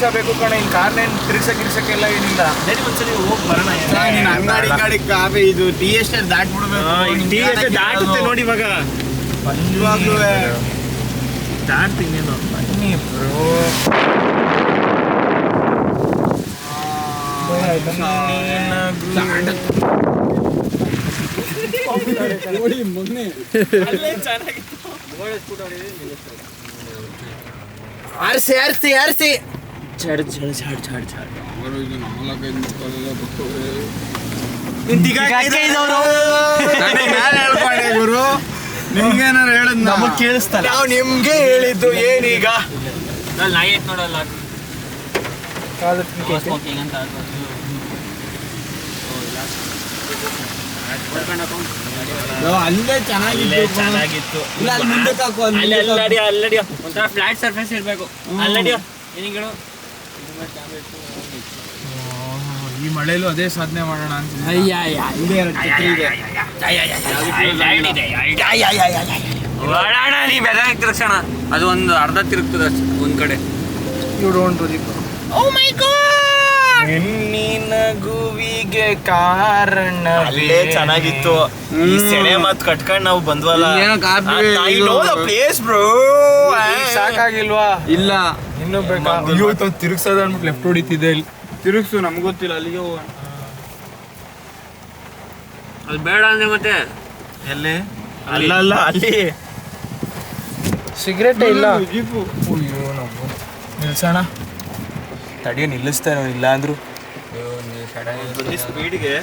ನಿಮಿಷ ಬೇಕು ಕಣ ಇಲ್ಲಿ ಕಾರ್ನೇನು ತಿರ್ಸಕ್ಕೆಲ್ಲ ಏನಿಲ್ಲ. ಒಂದ್ಸರಿ ಹೋಗಿ ಬರೋಣ. ಅಂಗಡಿ ಕಾಫಿ ಇದು ಟೀ ಎಸ್ಟೇಟ್ ದಾಟ್ಬಿಡ್ಬೇಕು. ಟೀ ಎಸ್ಟೇಟ್ ದಾಟುತ್ತೆ ನೋಡಿ ಇವಾಗ. ಬಂದ್ವಾಗ್ಲೂ ದಾಟ್ತೀನಿ ಬನ್ನಿ bro. RC RC RC Chad Chad Chad Chad Chad ಗುರು. ನಿಮ್ಗೇನಾರು ಹೇಳದ್ ನಮಗ್ ಕೇಳಿಸ್ತಾರೆ. ನಾವು ನಿಮ್ಗೆ ಹೇಳಿದ್ದು ಏನೀಗ ನೋಡಲ್ಲ ಅಲ್ಲೇ ಚೆನ್ನಾಗಿತ್ತು. ಇಲ್ಲ ಅಲ್ಲಿ ಮುಂದಕ್ಕೆ ಹಾಕು. ಅಲ್ಲಡಿ ಒಂಥರ ಫ್ಲಾಟ್ ಸರ್ಫೇಸ್ ಇರ್ಬೇಕು. ಅಲ್ಲಡಿ ಏನಿಗಳು ಈ ಮಳೆಯಲ್ಲೂ ಅದೇ ಸಾಧನೆ ಮಾಡೋಣ ಅಂತ. ನೀ ಬೆದ ತಿರ್ಸೋಣ. ಅದು ಒಂದು ಅರ್ಧ ತಿರುಗ್ತದೆ ಒಂದ್ ಕಡೆ. ಹೆಣ್ಣಿನ ಗುವಿಗೆ ಕಾರಣ ಚೆನ್ನಾಗಿತ್ತು. ಈ ಸೆಳೆ ಮತ್ ಕಟ್ಕೊಂಡ್ ನಾವು ಬಂದ್ವಲ್ಲ. Place bro. ಸಾಕಾಗಿಲ್ವಾ? ಇಲ್ಲ ಇನ್ನೂ ಬೇಕಾ? ತಿರುಗ್ಸೋದ ಅಂದ್ಬಿಟ್ಟು ಲೆಫ್ಟ್ ಹೊಡಿತಿದ್ದೆ. ಇಲ್ಲಿ ತಿರುಗ್ಸು, ನಮ್ಗೆ ಗೊತ್ತಿಲ್ಲ. ಅಲ್ಲಿಗೆ ಹೋಗೋಣ. ಅದು ಬೇಡ ಅಂದ್ರೆ ಮತ್ತೆ ಎಲ್ಲಿ? ಅಲ್ಲ ಅಲ್ಲಿ ಸಿಗರೇಟ್ ಇಲ್ಲ. ಅಯ್ಯೋ ನಾವು ನಿಲ್ಸೋಣ. ತಡಿಯೋ ನಿಲ್ಲಿಸ್ತಾರೋ ಇಲ್ಲ ಅಂದ್ರು ಸ್ಪೀಡ್ಗೆ